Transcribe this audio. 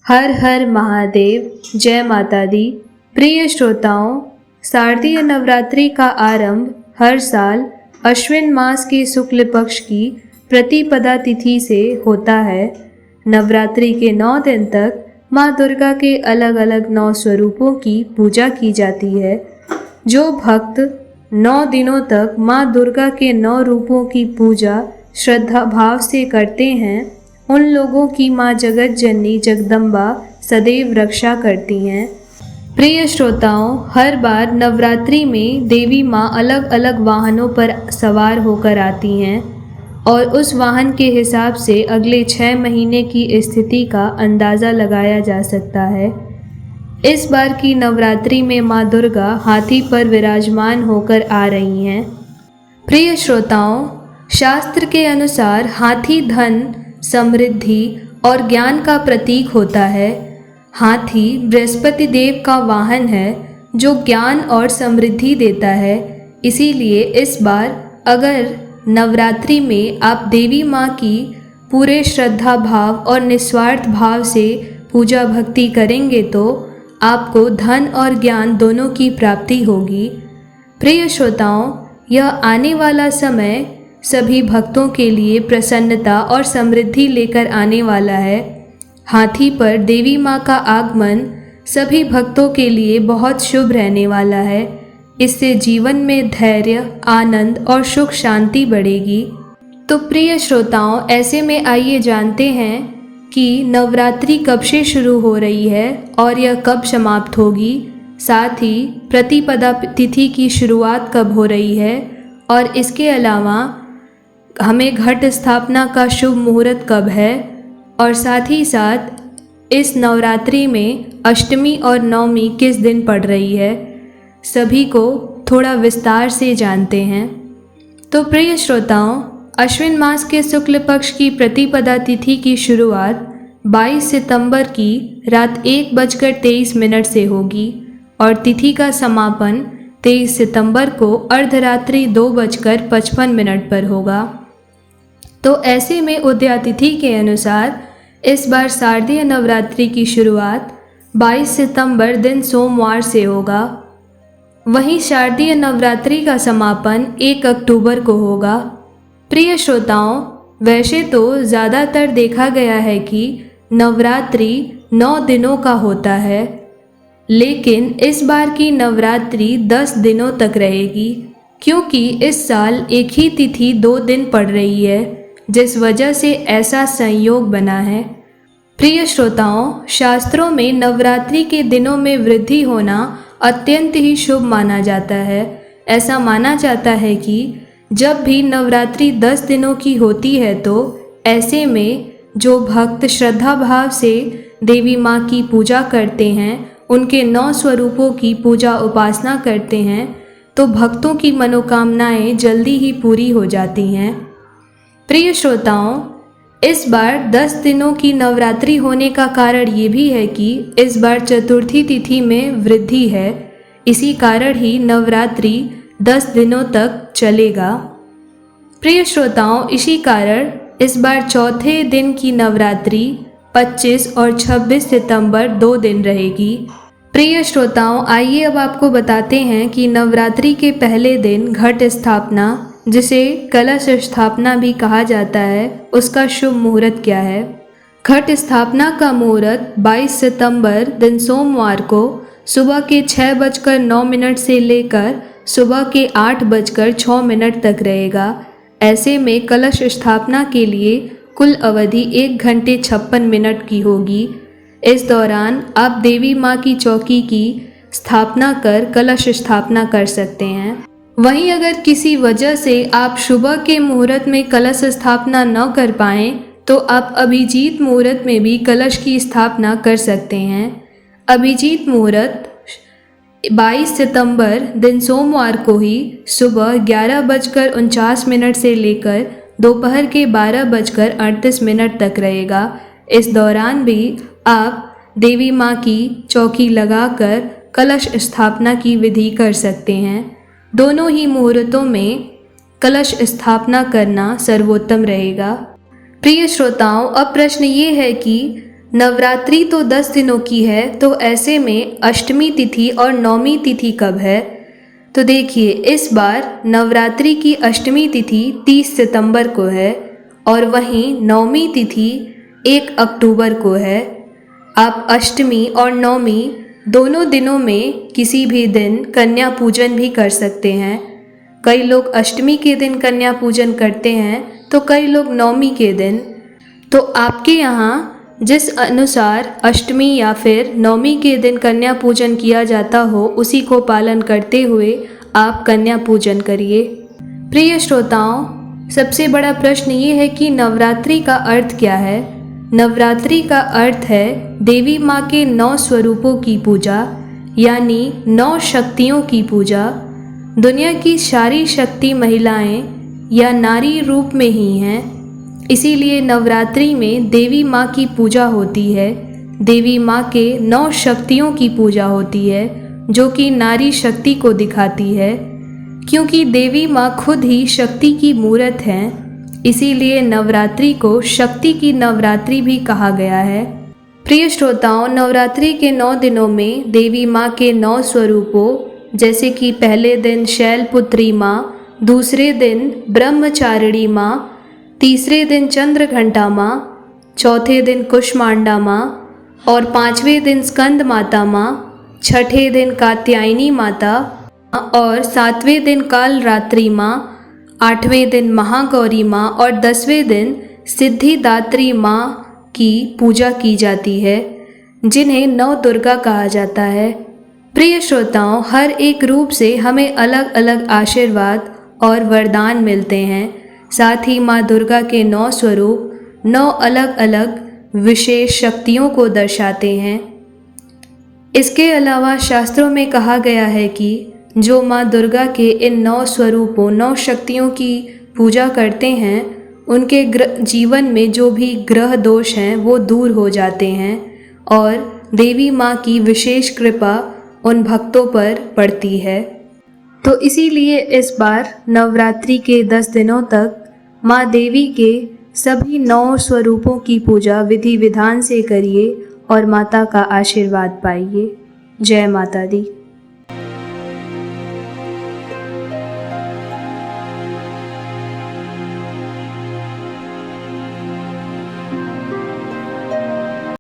हर हर महादेव। जय माता दी। प्रिय श्रोताओं, शारदीय नवरात्रि का आरंभ हर साल अश्विन मास के शुक्ल पक्ष की प्रतिपदा तिथि से होता है। नवरात्रि के 9 दिन तक माँ दुर्गा के अलग अलग 9 स्वरूपों की पूजा की जाती है। जो भक्त 9 दिनों तक माँ दुर्गा के 9 रूपों की पूजा श्रद्धा भाव से करते हैं, उन लोगों की माँ जगत जननी जगदम्बा सदैव रक्षा करती हैं। प्रिय श्रोताओं, हर बार नवरात्रि में देवी माँ अलग अलग वाहनों पर सवार होकर आती हैं और उस वाहन के हिसाब से अगले 6 महीने की स्थिति का अंदाज़ा लगाया जा सकता है। इस बार की नवरात्रि में माँ दुर्गा हाथी पर विराजमान होकर आ रही हैं। प्रिय श्रोताओं, शास्त्र के अनुसार हाथी धन, समृद्धि और ज्ञान का प्रतीक होता है। हाथी बृहस्पति देव का वाहन है जो ज्ञान और समृद्धि देता है। इसीलिए इस बार अगर नवरात्रि में आप देवी माँ की पूरे श्रद्धा भाव और निस्वार्थ भाव से पूजा भक्ति करेंगे तो आपको धन और ज्ञान दोनों की प्राप्ति होगी। प्रिय श्रोताओं, यह आने वाला समय सभी भक्तों के लिए प्रसन्नता और समृद्धि लेकर आने वाला है। हाथी पर देवी माँ का आगमन सभी भक्तों के लिए बहुत शुभ रहने वाला है। इससे जीवन में धैर्य, आनंद और सुख शांति बढ़ेगी। तो प्रिय श्रोताओं, ऐसे में आइए जानते हैं कि नवरात्रि कब से शुरू हो रही है और यह कब समाप्त होगी। साथ ही प्रतिपदा तिथि की शुरुआत कब हो रही है और इसके अलावा हमें घट स्थापना का शुभ मुहूर्त कब है और साथ ही साथ इस नवरात्रि में अष्टमी और नवमी किस दिन पड़ रही है, सभी को थोड़ा विस्तार से जानते हैं। तो प्रिय श्रोताओं, अश्विन मास के शुक्ल पक्ष की प्रतिपदा तिथि की शुरुआत 22 सितंबर की रात 1:23 से होगी और तिथि का समापन 23 सितंबर को अर्धरात्रि 2:55 पर होगा। तो ऐसे में उदया तिथि के अनुसार इस बार शारदीय नवरात्रि की शुरुआत 22 सितंबर दिन सोमवार से होगा। वहीं शारदीय नवरात्रि का समापन 1 अक्टूबर को होगा। प्रिय श्रोताओं, वैसे तो ज़्यादातर देखा गया है कि नवरात्रि 9 दिनों का होता है, लेकिन इस बार की नवरात्रि 10 दिनों तक रहेगी, क्योंकि इस साल एक ही तिथि 2 दिन पड़ रही है, जिस वजह से ऐसा संयोग बना है। प्रिय श्रोताओं, शास्त्रों में नवरात्रि के दिनों में वृद्धि होना अत्यंत ही शुभ माना जाता है। ऐसा माना जाता है कि जब भी नवरात्रि 10 दिनों की होती है तो ऐसे में जो भक्त श्रद्धा भाव से देवी माँ की पूजा करते हैं, उनके 9 स्वरूपों की पूजा उपासना करते हैं, तो भक्तों की मनोकामनाएं जल्दी ही पूरी हो जाती हैं। प्रिय श्रोताओं, इस बार 10 दिनों की नवरात्रि होने का कारण ये भी है कि इस बार चतुर्थी तिथि में वृद्धि है। इसी कारण ही नवरात्रि 10 दिनों तक चलेगा। प्रिय श्रोताओं, इसी कारण इस बार चौथे दिन की नवरात्रि 25 और 26 सितंबर 2 दिन रहेगी। प्रिय श्रोताओं, आइए अब आपको बताते हैं कि नवरात्रि के पहले दिन घट स्थापना, जिसे कलश स्थापना भी कहा जाता है, उसका शुभ मुहूर्त क्या है। घट स्थापना का मुहूर्त 22 सितंबर दिन सोमवार को सुबह के 6:09 से लेकर सुबह के 8:06 तक रहेगा। ऐसे में कलश स्थापना के लिए कुल अवधि 1 घंटे 56 मिनट की होगी। इस दौरान आप देवी माँ की चौकी की स्थापना कर कलश स्थापना कर सकते हैं। वहीं अगर किसी वजह से आप सुबह के मुहूर्त में कलश स्थापना न कर पाएँ तो आप अभिजीत मुहूर्त में भी कलश की स्थापना कर सकते हैं। अभिजीत मुहूर्त 22 सितंबर दिन सोमवार को ही सुबह 11:49 से लेकर दोपहर के 12:38 तक रहेगा। इस दौरान भी आप देवी माँ की चौकी लगाकर कलश स्थापना की विधि कर सकते हैं। दोनों ही मुहूर्तों में कलश स्थापना करना सर्वोत्तम रहेगा। प्रिय श्रोताओं, अब प्रश्न ये है कि नवरात्रि तो 10 दिनों की है, तो ऐसे में अष्टमी तिथि और नवमी तिथि कब है? तो देखिए, इस बार नवरात्रि की अष्टमी तिथि 30 सितंबर को है और वहीं नवमी तिथि 1 अक्टूबर को है। आप अष्टमी और नवमी दोनों दिनों में किसी भी दिन कन्या पूजन भी कर सकते हैं। कई लोग अष्टमी के दिन कन्या पूजन करते हैं तो कई लोग नवमी के दिन। तो आपके यहाँ जिस अनुसार अष्टमी या फिर नवमी के दिन कन्या पूजन किया जाता हो, उसी को पालन करते हुए आप कन्या पूजन करिए। प्रिय श्रोताओं, सबसे बड़ा प्रश्न ये है कि नवरात्रि का अर्थ क्या है? नवरात्रि का अर्थ है देवी माँ के 9 स्वरूपों की पूजा, यानी 9 शक्तियों की पूजा। दुनिया की सारी शक्ति महिलाएं या नारी रूप में ही हैं, इसीलिए नवरात्रि में देवी माँ की पूजा होती है। देवी माँ के 9 शक्तियों की पूजा होती है, जो कि नारी शक्ति को दिखाती है। क्योंकि देवी माँ खुद ही शक्ति की मूर्त हैं, इसीलिए नवरात्रि को शक्ति की नवरात्रि भी कहा गया है। प्रिय श्रोताओं, नवरात्रि के 9 दिनों में देवी माँ के 9 स्वरूपों, जैसे कि पहले दिन शैलपुत्री माँ, दूसरे दिन ब्रह्मचारिणी माँ, तीसरे दिन चंद्रघंटा माँ, चौथे दिन कुष्मांडा माँ और 5वें दिन स्कंद माता माँ, छठे दिन कात्यायनी माता और 7वें दिन कालरात्रि माँ, 8वें दिन महागौरी माँ और 10वें दिन सिद्धिदात्री माँ की पूजा की जाती है, जिन्हें नव दुर्गा कहा जाता है। प्रिय श्रोताओं, हर एक रूप से हमें अलग अलग आशीर्वाद और वरदान मिलते हैं। साथ ही माँ दुर्गा के 9 स्वरूप 9 अलग अलग विशेष शक्तियों को दर्शाते हैं। इसके अलावा शास्त्रों में कहा गया है कि जो माँ दुर्गा के इन 9 स्वरूपों 9 शक्तियों की पूजा करते हैं, उनके जीवन में जो भी ग्रह दोष हैं वो दूर हो जाते हैं और देवी माँ की विशेष कृपा उन भक्तों पर पड़ती है। तो इसीलिए इस बार नवरात्रि के 10 दिनों तक माँ देवी के सभी 9 स्वरूपों की पूजा विधि विधान से करिए और माता का आशीर्वाद पाइए। जय माता दी।